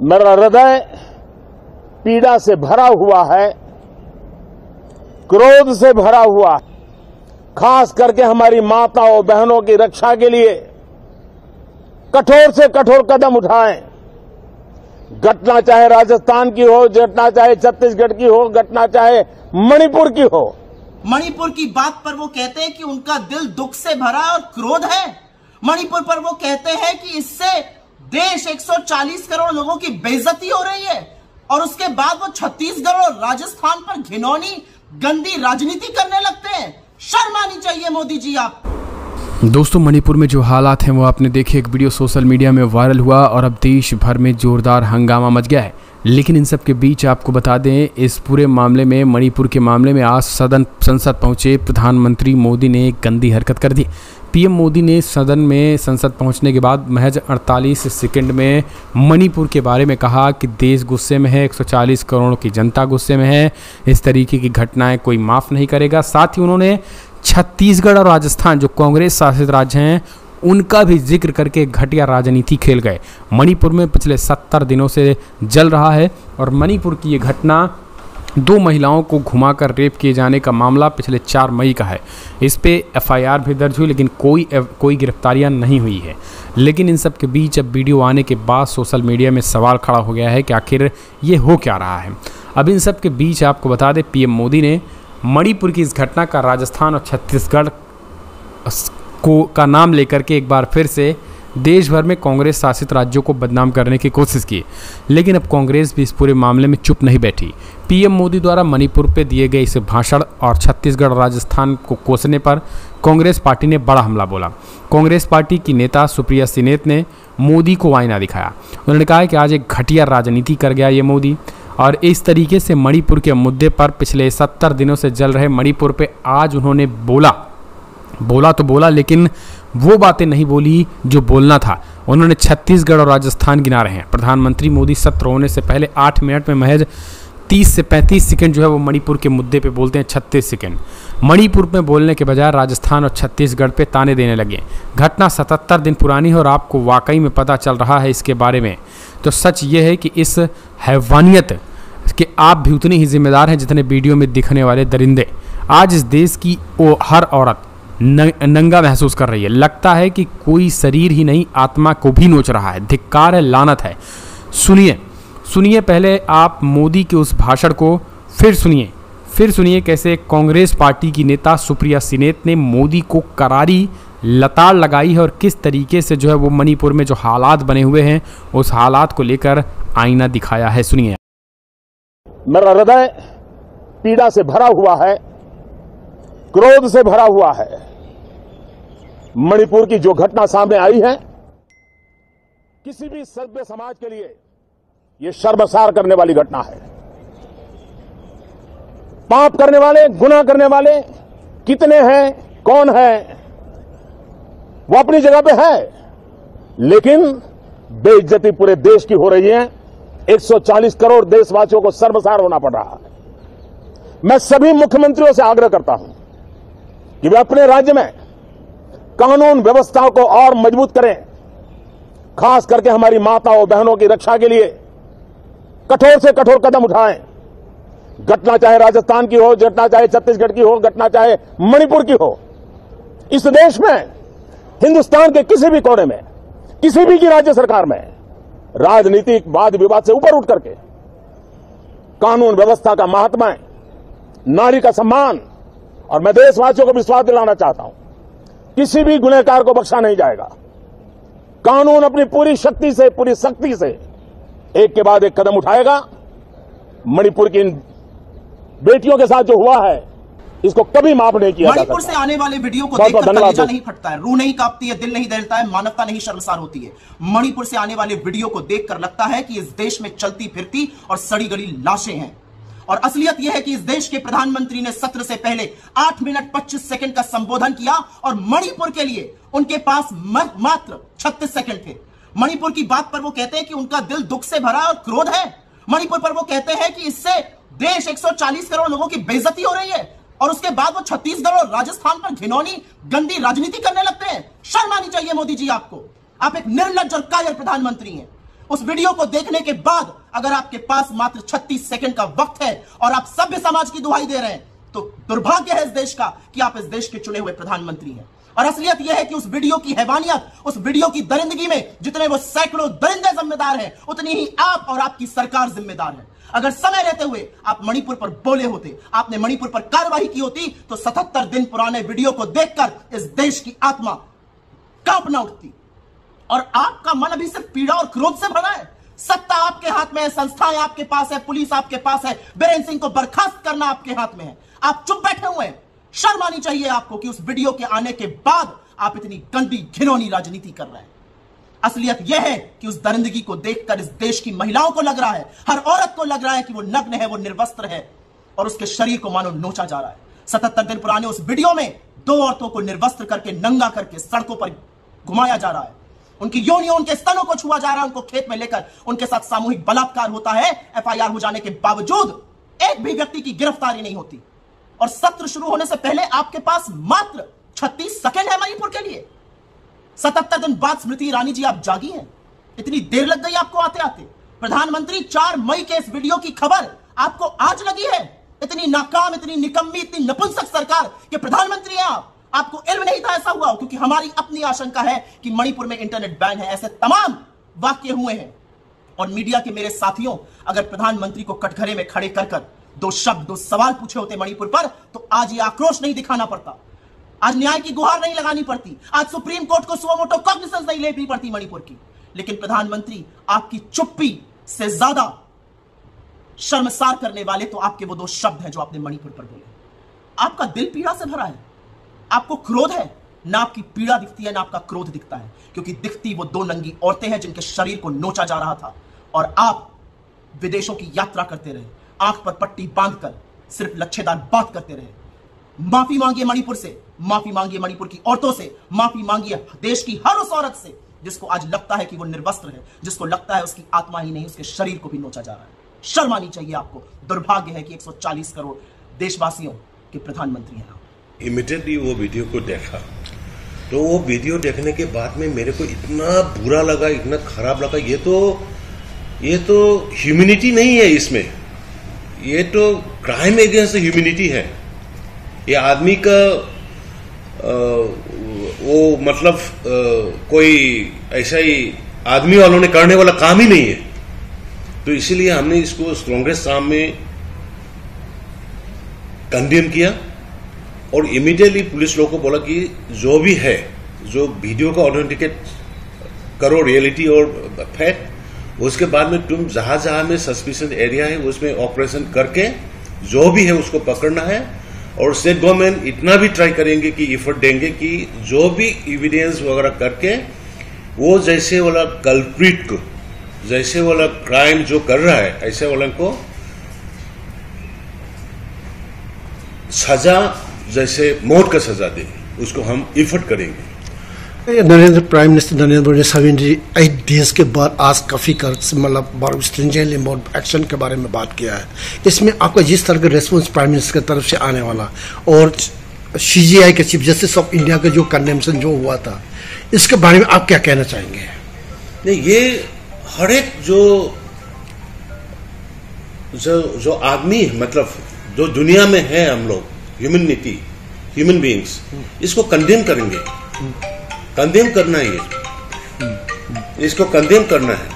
मेरा हृदय पीड़ा से भरा हुआ है, क्रोध से भरा हुआ है। खास करके हमारी माताओं बहनों की रक्षा के लिए कठोर से कठोर कदम उठाएं। घटना चाहे राजस्थान की हो, घटना चाहे छत्तीसगढ़ की हो, घटना चाहे मणिपुर की हो। मणिपुर की बात पर वो कहते हैं कि उनका दिल दुख से भरा और क्रोध है। मणिपुर पर वो कहते हैं कि इससे देश 140 करोड़ लोगों की बेइज्जती हो रही है, और उसके बाद वो छत्तीसगढ़ और राजस्थान पर घिनौनी गंदी राजनीति करने लगते हैं। शर्म आनी चाहिए मोदी जी आप। दोस्तों, मणिपुर में जो हालात हैं वो आपने देखे। एक वीडियो सोशल मीडिया में वायरल हुआ और अब देश भर में जोरदार हंगामा मच गया है। लेकिन इन सब के बीच आपको बता दें, इस पूरे मामले में, मणिपुर के मामले में आज संसद पहुंचे प्रधानमंत्री मोदी ने एक गंदी हरकत कर दी। पीएम मोदी ने संसद पहुंचने के बाद महज 48 सेकंड में मणिपुर के बारे में कहा कि देश गुस्से में है, 140 करोड़ की जनता गुस्से में है, इस तरीके की घटनाएं कोई माफ़ नहीं करेगा। साथ ही उन्होंने छत्तीसगढ़ और राजस्थान जो कांग्रेस शासित राज्य हैं उनका भी जिक्र करके घटिया राजनीति खेल गए। मणिपुर में पिछले 70 दिनों से जल रहा है और मणिपुर की ये घटना 2 महिलाओं को घुमाकर रेप किए जाने का मामला पिछले 4 मई का है। इस पे एफआईआर भी दर्ज हुई, लेकिन कोई गिरफ्तारियां नहीं हुई है। लेकिन इन सब के बीच अब वीडियो आने के बाद सोशल मीडिया में सवाल खड़ा हो गया है कि आखिर ये हो क्या रहा है। अब इन सब के बीच आपको बता दें, पीएम मोदी ने मणिपुर की इस घटना का राजस्थान और छत्तीसगढ़ का नाम लेकर के एक बार फिर से देश भर में कांग्रेस शासित राज्यों को बदनाम करने की कोशिश की। लेकिन अब कांग्रेस भी इस पूरे मामले में चुप नहीं बैठी। पीएम मोदी द्वारा मणिपुर पे दिए गए इस भाषण और छत्तीसगढ़ और राजस्थान को कोसने पर कांग्रेस पार्टी ने बड़ा हमला बोला। कांग्रेस पार्टी की नेता सुप्रिया सिनेत ने मोदी को आईना दिखाया। उन्होंने कहा कि आज एक घटिया राजनीति कर गया ये मोदी, और इस तरीके से मणिपुर के मुद्दे पर पिछले 70 दिनों से जल रहे मणिपुर पे आज उन्होंने बोला, लेकिन वो बातें नहीं बोली जो बोलना था। उन्होंने छत्तीसगढ़ और राजस्थान गिना रहे हैं। प्रधानमंत्री मोदी सत्र होने से पहले 8 मिनट में महज 30 से 35 सेकंड जो है वो मणिपुर के मुद्दे पे बोलते हैं, 36 सेकंड। मणिपुर में बोलने के बजाय राजस्थान और छत्तीसगढ़ पे ताने देने लगे। घटना 77 दिन पुरानी है और आपको वाकई में पता चल रहा है इसके बारे में। तो सच ये है कि इस हैवानियत के आप भी उतनी ही जिम्मेदार हैं जितने वीडियो में दिखने वाले दरिंदे। आज इस देश की हर औरत नंगा महसूस कर रही है। लगता है कि कोई शरीर ही नहीं, आत्मा को भी नोच रहा है। धिक्कार है, लानत है। सुनिए पहले आप मोदी के उस भाषण को, फिर सुनिए कैसे कांग्रेस पार्टी की नेता सुप्रिया सिनेत ने मोदी को करारी लताड़ लगाई है और किस तरीके से जो है वो मणिपुर में जो हालात बने हुए हैं उस हालात को लेकर आईना दिखाया है। सुनिए। मेरा हृदय पीड़ा से भरा हुआ है, क्रोध से भरा हुआ है। मणिपुर की जो घटना सामने आई है, किसी भी सभ्य समाज के लिए यह शर्मसार करने वाली घटना है। पाप करने वाले, गुनाह करने वाले कितने हैं, कौन है, वो अपनी जगह पे है, लेकिन बेइज्जती पूरे देश की हो रही है। 140 करोड़ देशवासियों को शर्मसार होना पड़ रहा है। मैं सभी मुख्यमंत्रियों से आग्रह करता हूं कि वे अपने राज्य में कानून व्यवस्था को और मजबूत करें। खास करके हमारी माताओं बहनों की रक्षा के लिए कठोर से कठोर कदम उठाएं। घटना चाहे राजस्थान की हो, घटना चाहे छत्तीसगढ़ की हो, घटना चाहे मणिपुर की हो। इस देश में, हिंदुस्तान के किसी भी कोने में, किसी भी की राज्य सरकार में राजनीतिक वाद विवाद से ऊपर उठ करके कानून व्यवस्था का महात्मा है, नारी का सम्मान, और मैं देशवासियों को विश्वास दिलाना चाहता हूं, किसी भी गुनहगार को बख्शा नहीं जाएगा। कानून अपनी पूरी शक्ति से, पूरी सख्ती से एक के बाद एक कदम उठाएगा। मणिपुर की इन बेटियों के साथ जो हुआ है, इसको कभी माफ नहीं किया जा सकता। मणिपुर से आने वाले वीडियो को देखकर कलेजा नहीं फटता है, रूह नहीं कांपती है, दिल नहीं दहलता है, मानवता नहीं शर्मसार होती है। मणिपुर से आने वाले वीडियो को देखकर लगता है कि इस देश में चलती फिरती और सड़ी गली लाशें हैं। और असलियत यह है कि इस देश के प्रधानमंत्री ने सत्र से पहले 8 मिनट 25 सेकंड का संबोधन किया और मणिपुर के लिए उनके पास मात्र 36 सेकंड थे। मणिपुर की बात पर वो कहते हैं कि उनका दिल दुख से भरा और क्रोध है। मणिपुर पर वो कहते हैं कि इससे देश 140 करोड़ लोगों की बेइज्जती हो रही है, और उसके बाद वो छत्तीसगढ़ और राजस्थान पर घिनौनी गंदी राजनीति करने लगते हैं। शर्म आनी चाहिए मोदी जी आपको। आप एक निर्लज्ज और कायर प्रधानमंत्री हैं। उस वीडियो को देखने के बाद अगर आपके पास मात्र 36 सेकंड का वक्त है और आप सभ्य समाज की दुहाई दे रहे हैं, तो दुर्भाग्य है इस देश का कि आप इस देश के चुने हुए प्रधानमंत्री हैं। और असलियत यह है कि उस वीडियो की हैवानियत, उस वीडियो की दरिंदगी में जितने वो सैकड़ों दरिंदे जिम्मेदार हैं, उतनी ही आप और आपकी सरकार जिम्मेदार है। अगर समय लेते हुए आप मणिपुर पर बोले होते, आपने मणिपुर पर कार्रवाई की होती, तो 77 दिन पुराने वीडियो को देखकर इस देश की आत्मा कांपना उठती। और आपका मन अभी सिर्फ पीड़ा और क्रोध से भरा है। सत्ता आपके हाथ में है, संस्थाएं आपके पास है, पुलिस आपके पास है, बीरेन सिंह को बर्खास्त करना आपके हाथ में है। आप चुप बैठे हुए हैं। शर्म आनी चाहिए आपको कि उस वीडियो के आने के बाद आप इतनी गंदी घिनौनी राजनीति कर रहे हैं। असलियत यह है कि उस दरिंदगी को देखकर इस देश की महिलाओं को लग रहा है, हर औरत को लग रहा है कि वो नग्न है, वो निर्वस्त्र है और उसके शरीर को मानो नोचा जा रहा है। 77 दिन पुराने उस वीडियो में 2 औरतों को निर्वस्त्र करके, नंगा करके सड़कों पर घुमाया जा रहा है। उनकी योनियों, उनके स्तनों को छुआ जा रहा है, उनको खेत में लेकर उनके साथ सामूहिक बलात्कार होता है। FIR हो जाने के बावजूद एक भी व्यक्ति की गिरफ्तारी नहीं होती। और सत्र शुरू होने से पहले आपके पास मात्र 36 सेकंड है मणिपुर के लिए। 77 दिन बाद स्मृति ईरानी जी आप जागी हैं। इतनी देर लग गई आपको आते आते। प्रधानमंत्री 4 मई के इस वीडियो की खबर आपको आज लगी है। इतनी नाकाम, इतनी निकम्मी, इतनी नपुंसक सरकार के प्रधानमंत्री हैं आप। आपको इल्म नहीं था ऐसा हुआ, क्योंकि हमारी अपनी आशंका है कि मणिपुर में इंटरनेट बैन है। ऐसे तमाम वाक्य हुए हैं। और मीडिया के मेरे साथियों, अगर प्रधानमंत्री को कटघरे में खड़े कर 2 शब्द, 2 सवाल पूछे होते मणिपुर पर, तो आज ये आक्रोश नहीं दिखाना पड़ता, आज न्याय की गुहार नहीं लगानी पड़ती, आज सुप्रीम कोर्ट को सुओ मोटो कॉग्निसेंस नहीं लेनी पड़ती मणिपुर की। लेकिन प्रधानमंत्री, आपकी चुप्पी से ज्यादा शर्मसार करने वाले तो आपके वो 2 शब्द हैं जो आपने मणिपुर पर बोले। आपका दिल पीड़ा से भरा है, आपको क्रोध है। ना आपकी पीड़ा दिखती है, ना आपका क्रोध दिखता है, क्योंकि दिखती वो 2 नंगी औरतें हैं जिनके शरीर को नोचा जा रहा था। और आप विदेशों की यात्रा करते रहे, आंख पर पट्टी बांधकर सिर्फ लच्छेदार बात करते रहे। माफी मांगिए मणिपुर से, माफी मांगिए मणिपुर की औरतों से, माफी मांगिए देश की हर उस औरत से जिसको आज लगता है कि वो निर्वस्त्र है, जिसको लगता है उसकी आत्मा ही नहीं उसके शरीर को भी नोचा जा रहा है। शर्म आनी चाहिए आपको। दुर्भाग्य है कि 140 करोड़ देशवासियों के प्रधानमंत्री हैं। इमीडिएटली वो वीडियो को देखा, तो वो वीडियो देखने के बाद में मेरे को इतना बुरा लगा, इतना खराब लगा। ये तो ह्यूमैनिटी नहीं है इसमें, ये तो क्राइम अगेंस्ट ह्यूमैनिटी है। ये आदमी का वो मतलब कोई ऐसा ही आदमी वालों ने करने वाला काम ही नहीं है। तो इसीलिए हमने इसको स्ट्रॉन्गेस्ट फॉर्म में कंडेम किया और इमीडिएटली पुलिस लोगों को बोला कि जो भी है, जो वीडियो का ऑथेंटिकेट करो रियलिटी और फैक्ट, उसके बाद में तुम जहां जहां में सस्पिशियस एरिया है उसमें ऑपरेशन करके जो भी है उसको पकड़ना है। और स्टेट गवर्नमेंट इतना भी ट्राई करेंगे कि एफर्ट देंगे कि जो भी एविडेंस वगैरह करके वो जैसे वाला कल्प्रिट को, जैसे वाला क्राइम जो कर रहा है ऐसे वाला को सजा, जैसे मौत का सजा दे, उसको हम एफर्ट करेंगे। Prime minister Narendra Modi 78 days के बाद आज काफी मतलब बहुत स्ट्रिंजेंट इम्पोर्टेंट एक्शन के बारे में बात किया है। इसमें आपका जिस तरह का रेस्पॉन्स प्राइम मिनिस्टर की तरफ से आने वाला और CJI के चीफ जस्टिस ऑफ इंडिया का जो कंडेम्शन जो हुआ था, इसके बारे में आप क्या कहना चाहेंगे? नहीं, ये हर एक जो आदमी मतलब जो दुनिया में है, हम लोग ह्यूमैनिटी, ह्यूमन बीइंग्स, इसको कंडेम करेंगे। कंडेम करना है, इसको कंडेम करना है।